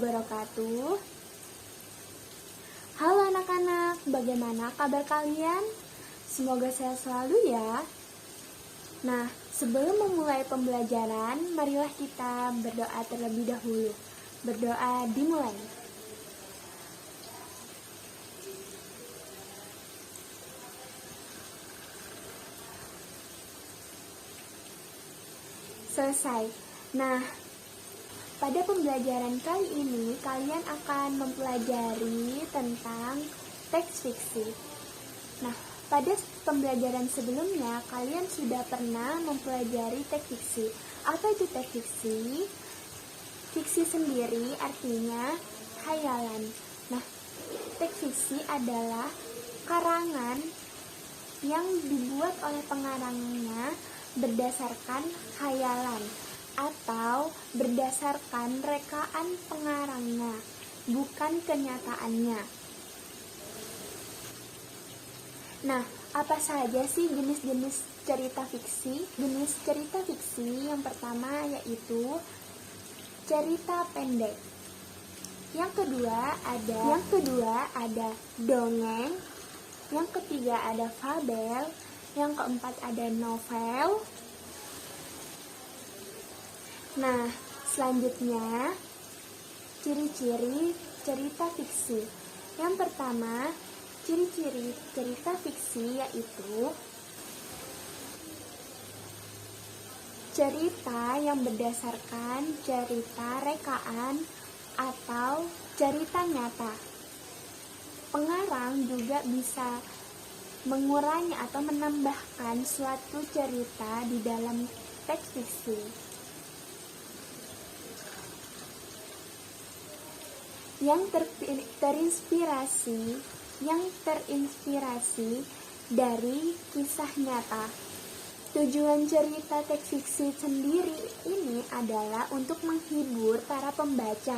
wabarakatuh. Halo anak-anak, bagaimana kabar kalian? Semoga sehat selalu ya. Nah, sebelum memulai pembelajaran, marilah kita berdoa terlebih dahulu. Berdoa dimulai. Selesai. Nah, pada pembelajaran kali ini, kalian akan mempelajari tentang teks fiksi. Nah, pada pembelajaran sebelumnya, kalian sudah pernah mempelajari teks fiksi. Apa itu teks fiksi? Fiksi sendiri artinya khayalan. Nah, teks fiksi adalah karangan yang dibuat oleh pengarangnya berdasarkan khayalan atau berdasarkan rekaan pengarangnya, bukan kenyataannya. Nah, apa saja sih jenis-jenis cerita fiksi? Jenis cerita fiksi yang pertama yaitu cerita pendek. Yang kedua ada dongeng. Yang ketiga ada fabel. Yang keempat ada novel. Nah, selanjutnya ciri-ciri cerita fiksi. Yang pertama, ciri-ciri cerita fiksi yaitu cerita yang berdasarkan cerita rekaan atau cerita nyata. Pengarang juga bisa mengurangi atau menambahkan suatu cerita di dalam teks fiksi. Yang terinspirasi dari kisah nyata. Tujuan cerita teks fiksi sendiri ini adalah untuk menghibur para pembaca.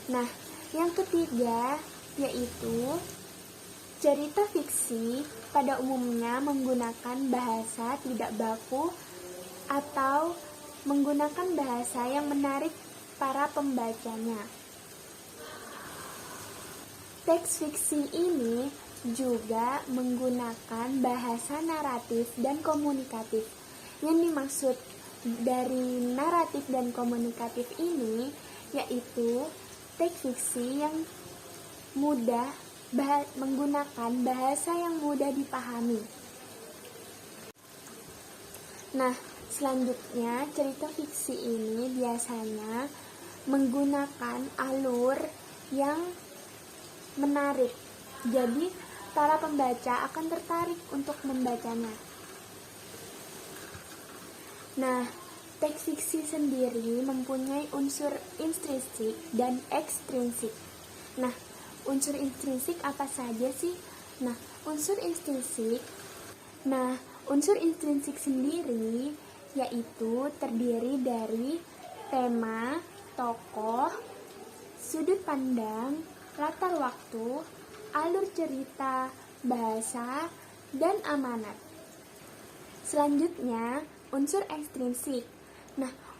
Nah, yang ketiga yaitu cerita fiksi pada umumnya menggunakan bahasa tidak baku atau menggunakan bahasa yang menarik para pembacanya. Teks fiksi ini juga menggunakan bahasa naratif dan komunikatif. Yang dimaksud dari naratif dan komunikatif ini yaitu teks fiksi yang mudah menggunakan bahasa yang mudah dipahami. Nah, selanjutnya cerita fiksi ini biasanya menggunakan alur yang menarik. Jadi, para pembaca akan tertarik untuk membacanya. Nah, teks fiksi sendiri mempunyai unsur intrinsik dan ekstrinsik. Nah, unsur intrinsik apa saja sih? Unsur intrinsik sendiri yaitu terdiri dari tema, tokoh, sudut pandang, latar waktu, alur cerita, bahasa, dan amanat. Selanjutnya, unsur ekstrinsik.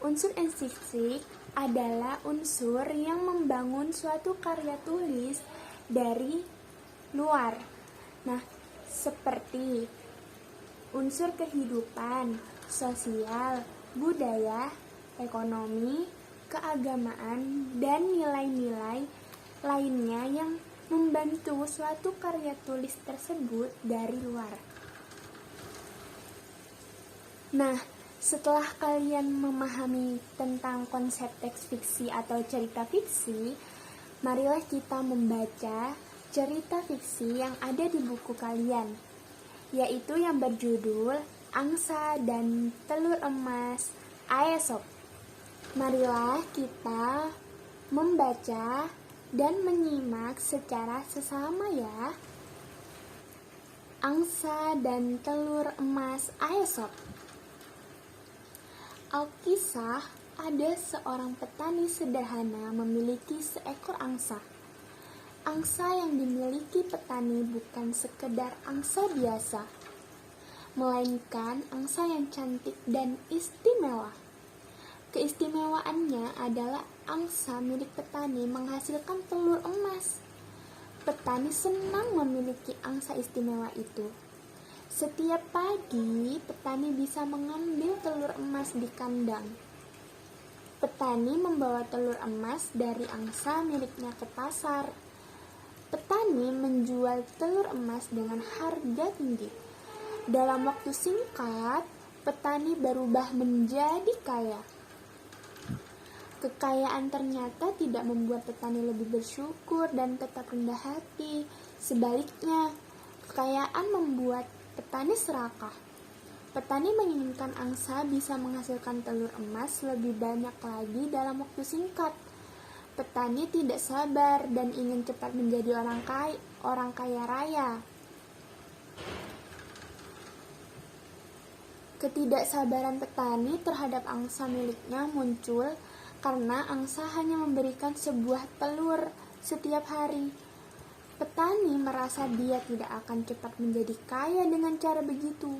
Unsur ekstrinsik adalah unsur yang membangun suatu karya tulis dari luar. Seperti unsur kehidupan, sosial, budaya, ekonomi, keagamaan, dan nilai-nilai lainnya yang membantu suatu karya tulis tersebut dari luar. Nah, setelah kalian memahami tentang konsep teks fiksi atau cerita fiksi, marilah kita membaca cerita fiksi yang ada di buku kalian, yaitu yang berjudul Angsa dan Telur Emas Aesop. Marilah kita membaca dan menyimak secara sesama ya. Angsa dan Telur Emas Aesop. Alkisah, ada seorang petani sederhana memiliki seekor angsa. Angsa yang dimiliki petani bukan sekedar angsa biasa, melainkan angsa yang cantik dan istimewa. Keistimewaannya adalah angsa milik petani menghasilkan telur emas. Petani senang memiliki angsa istimewa itu. Setiap pagi, petani bisa mengambil telur emas di kandang. Petani membawa telur emas dari angsa miliknya ke pasar. Petani menjual telur emas dengan harga tinggi. Dalam waktu singkat, petani berubah menjadi kaya. Kekayaan ternyata tidak membuat petani lebih bersyukur dan tetap rendah hati. Sebaliknya, kekayaan membuat petani serakah. Petani menginginkan angsa bisa menghasilkan telur emas lebih banyak lagi dalam waktu singkat. Petani tidak sabar dan ingin cepat menjadi orang kaya raya. Ketidaksabaran petani terhadap angsa miliknya muncul karena angsa hanya memberikan sebuah telur setiap hari. Petani merasa dia tidak akan cepat menjadi kaya dengan cara begitu.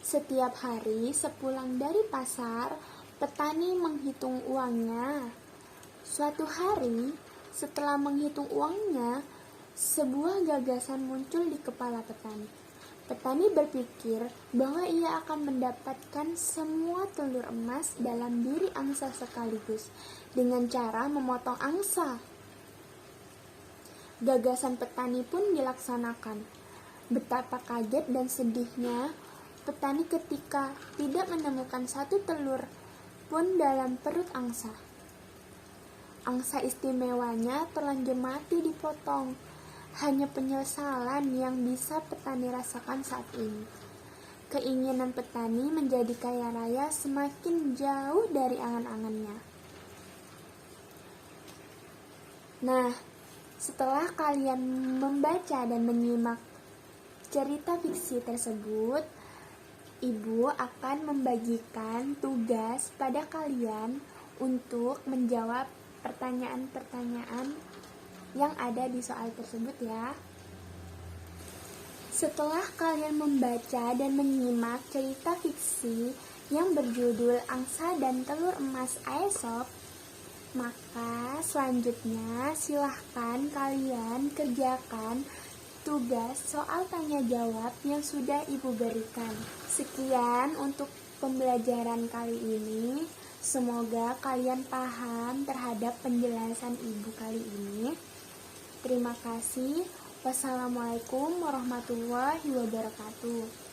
Setiap hari sepulang dari pasar, petani menghitung uangnya. Suatu hari, setelah menghitung uangnya, sebuah gagasan muncul di kepala petani. Petani berpikir bahwa ia akan mendapatkan semua telur emas dalam diri angsa sekaligus dengan cara memotong angsa. Gagasan petani pun dilaksanakan. Betapa kaget dan sedihnya petani ketika tidak menemukan satu telur pun dalam perut angsa. Angsa istimewanya terlanjur mati dipotong. Hanya penyesalan yang bisa petani rasakan saat ini. Keinginan petani menjadi kaya raya semakin jauh dari angan-angannya. Nah, setelah kalian membaca dan menyimak cerita fiksi tersebut, Ibu akan membagikan tugas pada kalian untuk menjawab pertanyaan-pertanyaan yang ada di soal tersebut ya. Setelah kalian membaca dan menyimak cerita fiksi yang berjudul Angsa dan Telur Emas Aesop, maka selanjutnya silahkan kalian kerjakan tugas soal tanya jawab yang sudah Ibu berikan. Sekian untuk pembelajaran kali ini. Semoga kalian paham terhadap penjelasan Ibu kali ini. Terima kasih. Wassalamualaikum warahmatullahi wabarakatuh.